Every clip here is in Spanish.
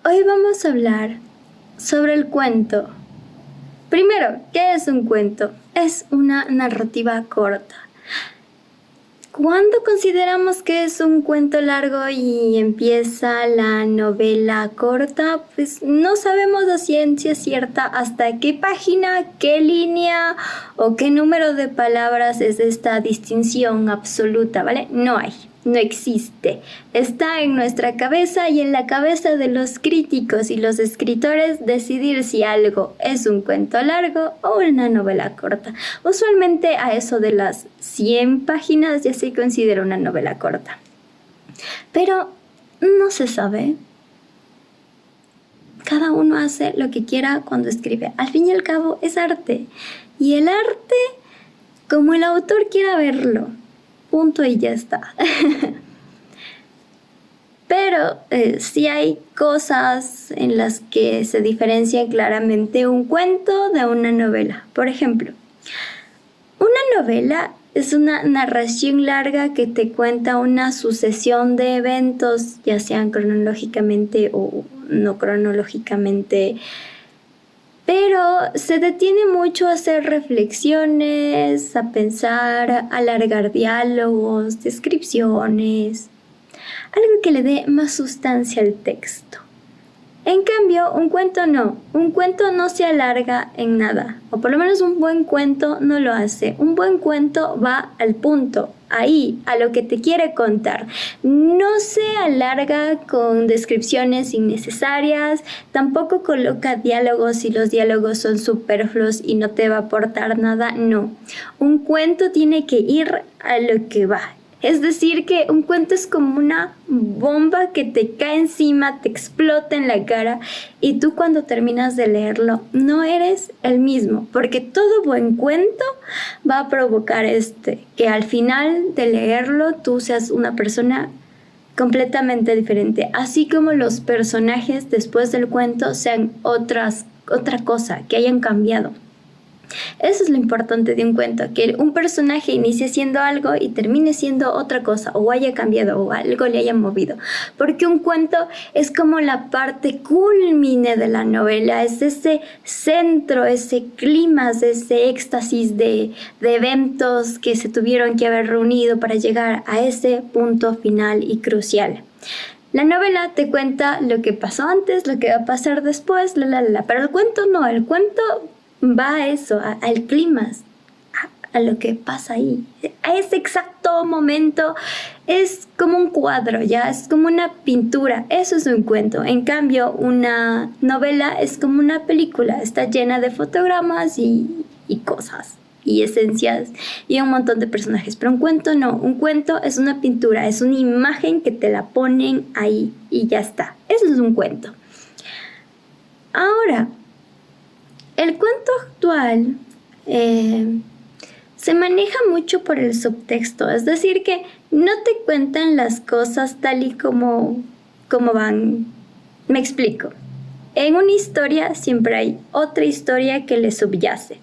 Hoy vamos a hablar sobre el cuento. Primero, ¿qué es un cuento? Es una narrativa corta. ¿Cuándo consideramos que es un cuento largo y empieza la novela corta? Pues no sabemos a ciencia cierta hasta qué página, qué línea o qué número de palabras es esta distinción absoluta, ¿vale? No hay, no existe. Está en nuestra cabeza y en la cabeza de los críticos y los escritores decidir si algo es un cuento largo o una novela corta. Usualmente a eso de las 100 páginas ya se considera una novela corta. Pero no se sabe. Cada uno hace lo que quiera cuando escribe. Al fin y al cabo es arte. Y el arte, como el autor quiera verlo. Punto y ya está. Pero sí hay cosas en las que se diferencia claramente un cuento de una novela. Por ejemplo, una novela es una narración larga que te cuenta una sucesión de eventos, ya sean cronológicamente o no cronológicamente, pero se detiene mucho a hacer reflexiones, a pensar, a alargar diálogos, descripciones, algo que le dé más sustancia al texto. En cambio, un cuento no se alarga en nada, o por lo menos un buen cuento no lo hace. Un buen cuento va al punto, ahí, a lo que te quiere contar. No se alarga con descripciones innecesarias, tampoco coloca diálogos si los diálogos son superfluos y no te va a aportar nada, no. Un cuento tiene que ir a lo que va. Es decir, que un cuento es como una bomba que te cae encima, te explota en la cara y tú cuando terminas de leerlo no eres el mismo, porque todo buen cuento va a provocar que al final de leerlo tú seas una persona completamente diferente, así como los personajes después del cuento sean otra cosa, que hayan cambiado. Eso es lo importante de un cuento, que un personaje inicie siendo algo y termine siendo otra cosa, o haya cambiado, o algo le haya movido. Porque un cuento es como la parte culmine de la novela, es ese centro, ese clímax, ese éxtasis de eventos que se tuvieron que haber reunido para llegar a ese punto final y crucial. La novela te cuenta lo que pasó antes, lo que va a pasar después, pero el cuento no, el cuento va a eso, al clímax, a lo que pasa ahí, a ese exacto momento. Es como un cuadro, ya es como una pintura, eso es un cuento. En cambio, una novela es como una película, está llena de fotogramas y cosas y esencias y un montón de personajes. Pero un cuento no, un cuento es una pintura, es una imagen que te la ponen ahí y ya está. Eso es un cuento. Ahora, el cuento actual se maneja mucho por el subtexto, es decir, que no te cuentan las cosas tal y como van. Me explico. En una historia siempre hay otra historia que le subyace.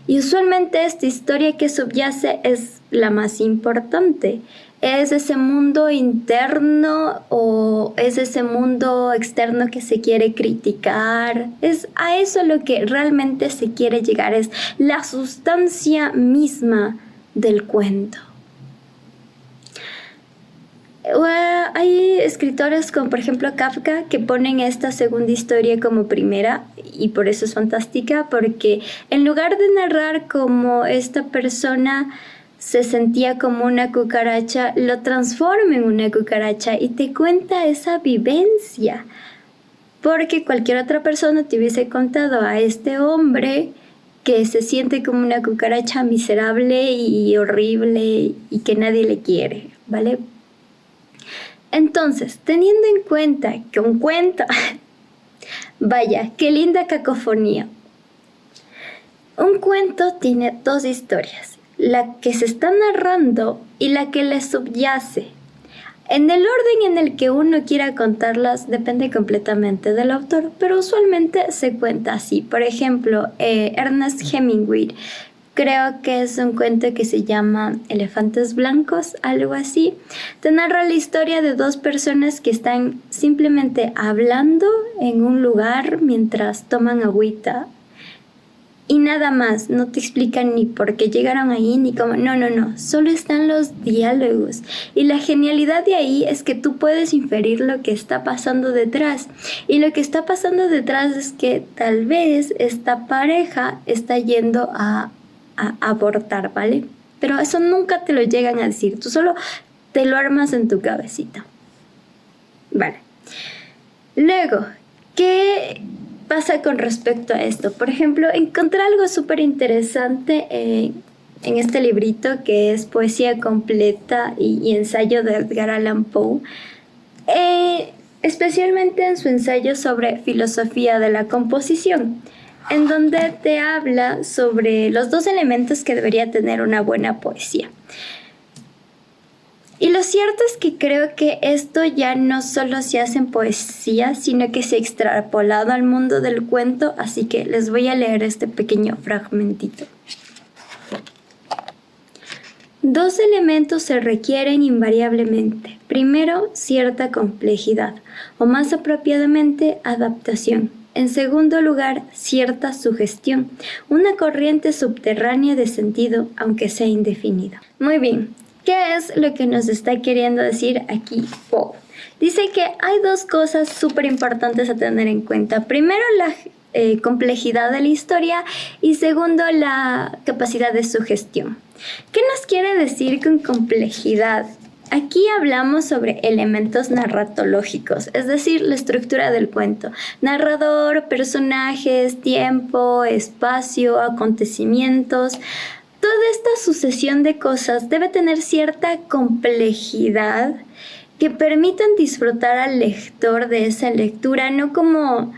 Y usualmente esta historia que subyace es la más importante. ¿Es ese mundo interno o es ese mundo externo que se quiere criticar? Es a eso lo que realmente se quiere llegar, es la sustancia misma del cuento. Hay escritores como por ejemplo Kafka que ponen esta segunda historia como primera y por eso es fantástica, porque en lugar de narrar como esta persona se sentía como una cucaracha, lo transforma en una cucaracha y te cuenta esa vivencia. Porque cualquier otra persona te hubiese contado a este hombre que se siente como una cucaracha miserable y horrible y que nadie le quiere, ¿vale? Entonces, teniendo en cuenta que un cuento, vaya, qué linda cacofonía. Un cuento tiene dos historias, la que se está narrando y la que le subyace. En el orden en el que uno quiera contarlas depende completamente del autor, pero usualmente se cuenta así. Por ejemplo, Ernest Hemingway creo que es un cuento que se llama Elefantes Blancos, algo así. Te narra la historia de dos personas que están simplemente hablando en un lugar mientras toman agüita. Y nada más, no te explican ni por qué llegaron ahí, ni cómo, no, solo están los diálogos. Y la genialidad de ahí es que tú puedes inferir lo que está pasando detrás. Y lo que está pasando detrás es que tal vez esta pareja está yendo a abortar, ¿vale? Pero eso nunca te lo llegan a decir, tú solo te lo armas en tu cabecita. Vale. Luego, ¿qué pasa con respecto a esto? Por ejemplo, encontré algo súper interesante en este librito que es Poesía completa y ensayo de Edgar Allan Poe, especialmente en su ensayo sobre filosofía de la composición, en donde te habla sobre los 2 elementos que debería tener una buena poesía. Y lo cierto es que creo que esto ya no solo se hace en poesía, sino que se ha extrapolado al mundo del cuento, así que les voy a leer este pequeño fragmentito. 2 elementos se requieren invariablemente. Primero, cierta complejidad, o más apropiadamente, adaptación. En segundo lugar, cierta sugestión, una corriente subterránea de sentido, aunque sea indefinida. Muy bien. ¿Qué es lo que nos está queriendo decir aquí Poe? Dice que hay 2 cosas súper importantes a tener en cuenta. Primero, la complejidad de la historia y segundo, la capacidad de sugestión. ¿Qué nos quiere decir con complejidad? Aquí hablamos sobre elementos narratológicos, es decir, la estructura del cuento. Narrador, personajes, tiempo, espacio, acontecimientos. Toda esta sucesión de cosas debe tener cierta complejidad que permitan disfrutar al lector de esa lectura, no como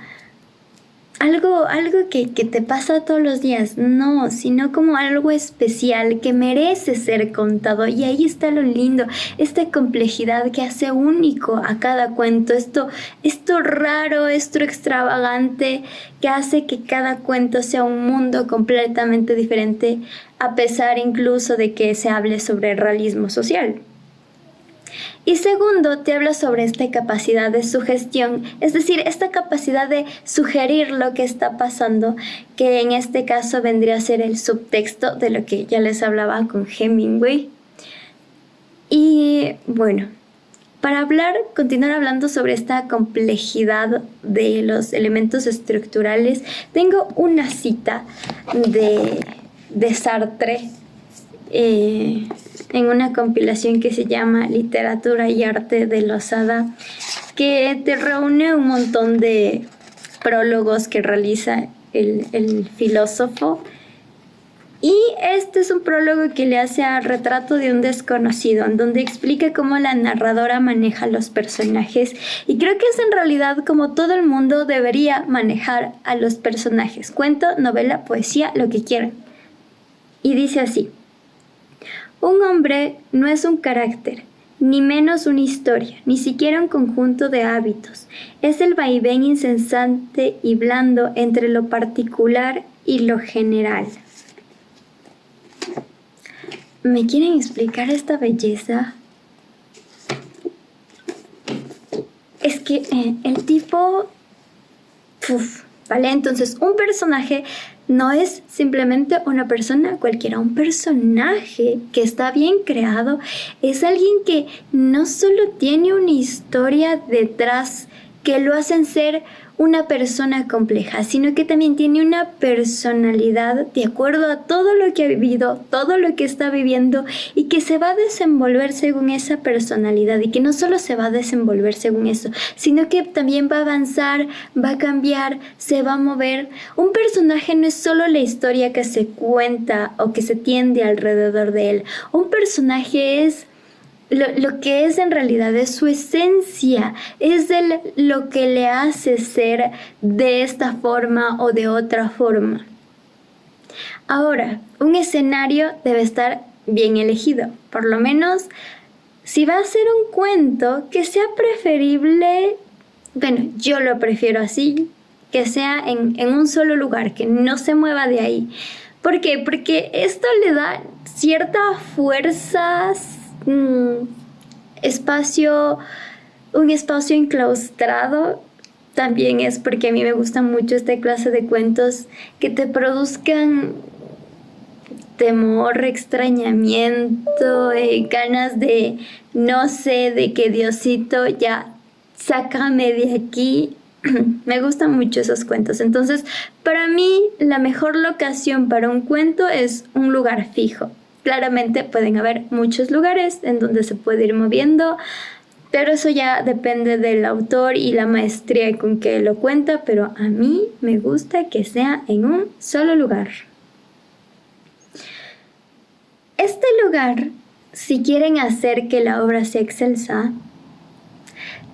algo que te pasa todos los días, no, sino como algo especial que merece ser contado. Y ahí está lo lindo, esta complejidad que hace único a cada cuento, esto raro, esto extravagante, que hace que cada cuento sea un mundo completamente diferente, a pesar incluso de que se hable sobre el realismo social. Y segundo, te habla sobre esta capacidad de sugestión, es decir, esta capacidad de sugerir lo que está pasando, que en este caso vendría a ser el subtexto de lo que ya les hablaba con Hemingway. Y bueno, para continuar hablando sobre esta complejidad de los elementos estructurales, tengo una cita de Sartre, en una compilación que se llama Literatura y Arte de Losada, que te reúne un montón de prólogos que realiza el filósofo. Y este es un prólogo que le hace al Retrato de un desconocido, en donde explica cómo la narradora maneja los personajes. Y creo que es en realidad como todo el mundo debería manejar a los personajes. Cuento, novela, poesía, lo que quieran. Y dice así: un hombre no es un carácter, ni menos una historia, ni siquiera un conjunto de hábitos. Es el vaivén incesante y blando entre lo particular y lo general. ¿Me quieren explicar esta belleza? Es que el tipo... ¿vale? Entonces, un personaje no es simplemente una persona cualquiera. Un personaje que está bien creado es alguien que no solo tiene una historia detrás que lo hacen ser una persona compleja, sino que también tiene una personalidad de acuerdo a todo lo que ha vivido, todo lo que está viviendo, y que se va a desenvolver según esa personalidad, y que no solo se va a desenvolver según eso, sino que también va a avanzar, va a cambiar, se va a mover. Un personaje no es solo la historia que se cuenta o que se tiende alrededor de él. Un personaje es lo que es en realidad, es su esencia, es lo que le hace ser de esta forma o de otra forma. Ahora, un escenario debe estar bien elegido. Por lo menos, si va a ser un cuento, que sea preferible, bueno, yo lo prefiero así, que sea en un solo lugar, que no se mueva de ahí. ¿Por qué? Porque esto le da cierta fuerza, espacio, un espacio enclaustrado. También es porque a mí me gusta mucho esta clase de cuentos que te produzcan temor, extrañamiento, ganas de, no sé, de que Diosito ya sácame de aquí. Me gustan mucho esos cuentos. Entonces, para mí, la mejor locación para un cuento es un lugar fijo. Claramente pueden haber muchos lugares en donde se puede ir moviendo, pero eso ya depende del autor y la maestría con que lo cuenta, pero a mí me gusta que sea en un solo lugar. Este lugar, si quieren hacer que la obra sea excelsa,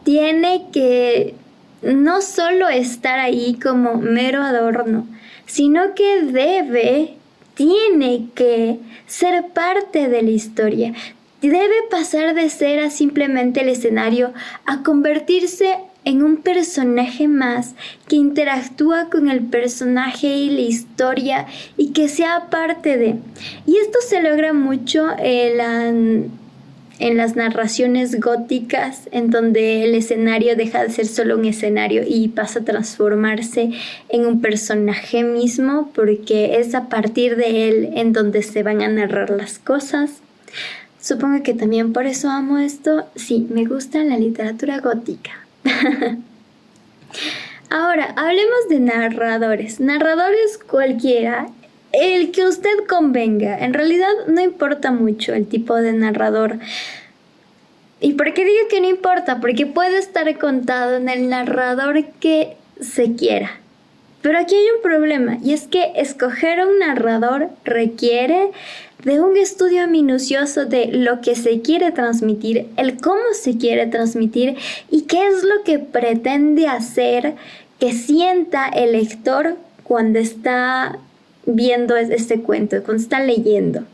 tiene que no solo estar ahí como mero adorno, sino que tiene que ser parte de la historia. Debe pasar de ser a simplemente el escenario a convertirse en un personaje más que interactúa con el personaje y la historia y que sea parte de. Y esto se logra mucho en las narraciones góticas, en donde el escenario deja de ser solo un escenario y pasa a transformarse en un personaje mismo, porque es a partir de él en donde se van a narrar las cosas. Supongo que también por eso amo esto. Sí, me gusta la literatura gótica. Ahora, hablemos de narradores. Narradores cualquiera, el que usted convenga. En realidad no importa mucho el tipo de narrador. ¿Y por qué digo que no importa? Porque puede estar contado en el narrador que se quiera. Pero aquí hay un problema, y es que escoger a un narrador requiere de un estudio minucioso de lo que se quiere transmitir, el cómo se quiere transmitir y qué es lo que pretende hacer que sienta el lector cuando está viendo este cuento, cuando está leyendo.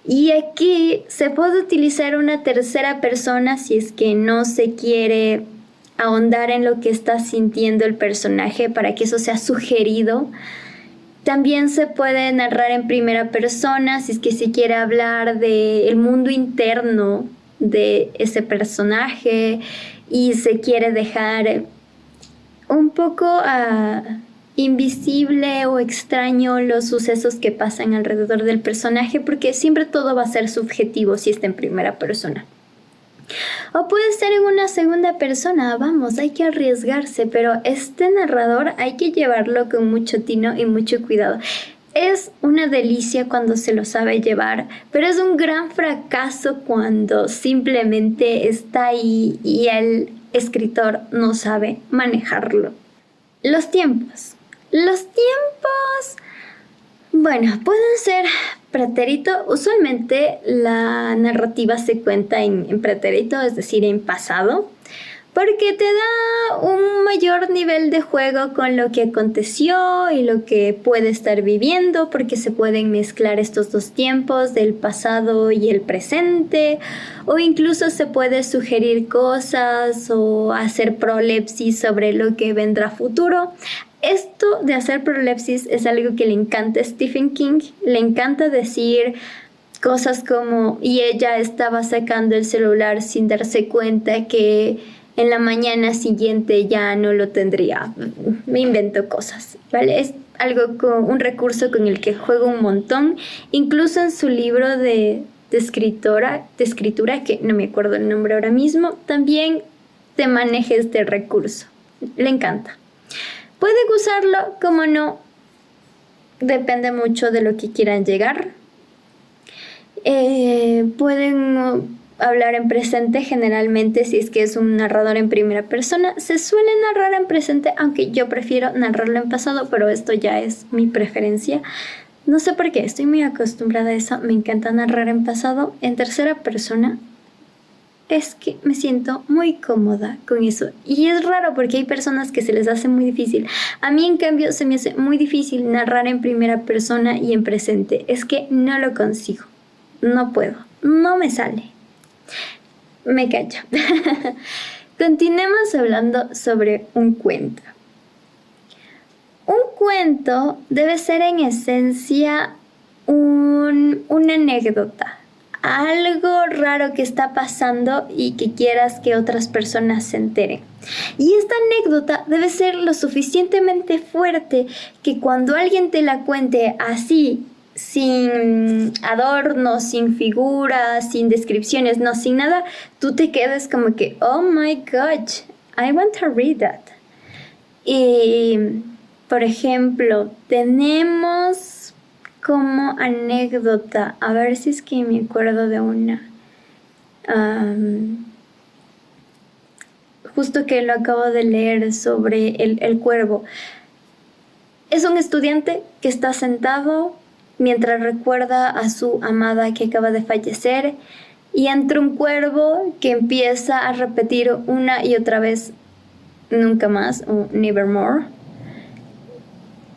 Y aquí se puede utilizar una tercera persona si es que no se quiere ahondar en lo que está sintiendo el personaje para que eso sea sugerido. También se puede narrar en primera persona si es que se quiere hablar del mundo interno de ese personaje y se quiere dejar un poco invisible o extraño los sucesos que pasan alrededor del personaje, porque siempre todo va a ser subjetivo si está en primera persona. O puede ser en una segunda persona, vamos, hay que arriesgarse, pero este narrador hay que llevarlo con mucho tino y mucho cuidado. Es una delicia cuando se lo sabe llevar, pero es un gran fracaso cuando simplemente está ahí y el escritor no sabe manejarlo. Los tiempos. Bueno, pueden ser pretérito. Usualmente la narrativa se cuenta en pretérito, es decir, en pasado, porque te da un mayor nivel de juego con lo que aconteció y lo que puede estar viviendo, porque se pueden mezclar estos dos tiempos del pasado y el presente, o incluso se puede sugerir cosas o hacer prolepsis sobre lo que vendrá futuro. Esto de hacer prolepsis es algo que le encanta a Stephen King. Le encanta decir cosas como, y ella estaba sacando el celular sin darse cuenta que en la mañana siguiente ya no lo tendría. Me invento cosas, ¿vale? Es un recurso con el que juego un montón. Incluso en su libro de escritura, que no me acuerdo el nombre ahora mismo, también te maneja este recurso. Le encanta. Pueden usarlo, como no, depende mucho de lo que quieran llegar. Pueden hablar en presente generalmente si es que es un narrador en primera persona. Se suele narrar en presente, aunque yo prefiero narrarlo en pasado, pero esto ya es mi preferencia. No sé por qué, estoy muy acostumbrada a eso. Me encanta narrar en pasado. En tercera persona es que me siento muy cómoda con eso. Y es raro porque hay personas que se les hace muy difícil. A mí, en cambio, se me hace muy difícil narrar en primera persona y en presente. Es que no lo consigo. No puedo. No me sale. Me callo. Continuemos hablando sobre un cuento. Un cuento debe ser en esencia una anécdota, algo raro que está pasando y que quieras que otras personas se enteren. Y esta anécdota debe ser lo suficientemente fuerte que cuando alguien te la cuente así, sin adornos, sin figuras, sin descripciones, no, sin nada, tú te quedes como que, oh my God, I want to read that. Y, por ejemplo, tenemos como anécdota, a ver si es que me acuerdo de una. Justo que lo acabo de leer sobre el cuervo. Es un estudiante que está sentado mientras recuerda a su amada que acaba de fallecer y entra un cuervo que empieza a repetir una y otra vez nunca más o nevermore.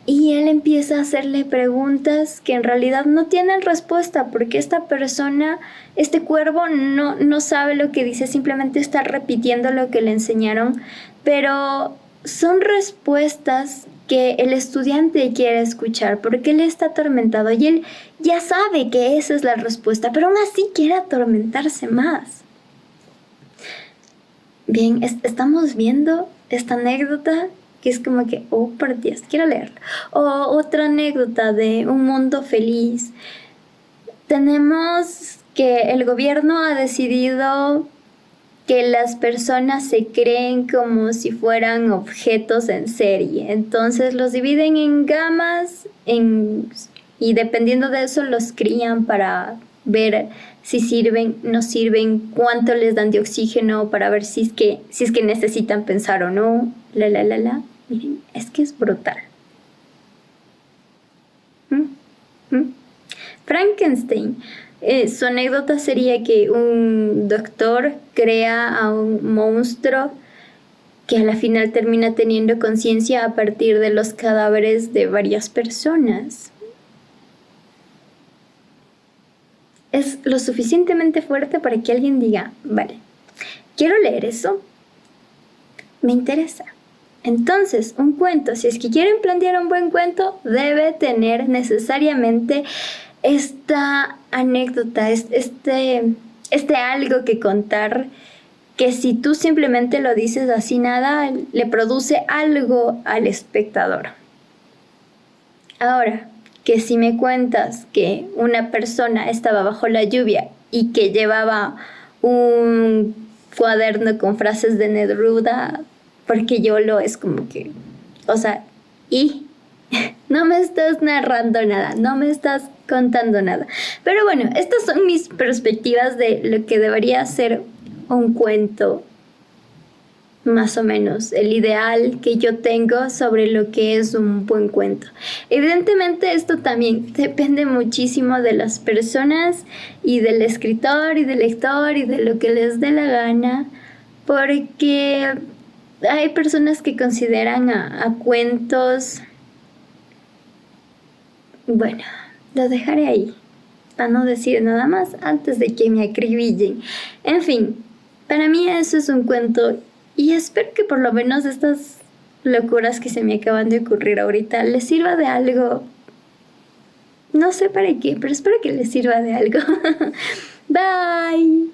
Y él empieza a hacerle preguntas que en realidad no tienen respuesta porque esta persona, este cuervo no sabe lo que dice, simplemente está repitiendo lo que le enseñaron, pero son respuestas que el estudiante quiere escuchar porque él está atormentado y él ya sabe que esa es la respuesta, pero aún así quiere atormentarse más. Bien, estamos viendo esta anécdota que es como que, oh, por Dios, quiero leerlo. O otra anécdota de un mundo feliz. Tenemos que el gobierno ha decidido que las personas se creen como si fueran objetos en serie. Entonces los dividen en gamas y dependiendo de eso los crían para ver si sirven, no sirven, cuánto les dan de oxígeno para ver si es que necesitan pensar o no. Miren, es que es brutal. Frankenstein. Su anécdota sería que un doctor crea a un monstruo que a la final termina teniendo conciencia a partir de los cadáveres de varias personas. Es lo suficientemente fuerte para que alguien diga, vale, quiero leer eso, me interesa. Entonces, un cuento, si es que quieren plantear un buen cuento, debe tener necesariamente esta anécdota, este algo que contar, que si tú simplemente lo dices así nada, le produce algo al espectador. Ahora, que si me cuentas que una persona estaba bajo la lluvia y que llevaba un cuaderno con frases de Neruda, porque YOLO es como que, o sea, y no me estás narrando nada, no me estás contando nada. Pero bueno, estas son mis perspectivas de lo que debería ser un cuento, más o menos, el ideal que yo tengo sobre lo que es un buen cuento. Evidentemente esto también depende muchísimo de las personas y del escritor y del lector y de lo que les dé la gana, porque hay personas que consideran a cuentos... Bueno, lo dejaré ahí, para no decir nada más antes de que me acribillen. En fin, para mí eso es un cuento y espero que por lo menos estas locuras que se me acaban de ocurrir ahorita les sirva de algo. No sé para qué, pero espero que les sirva de algo. Bye.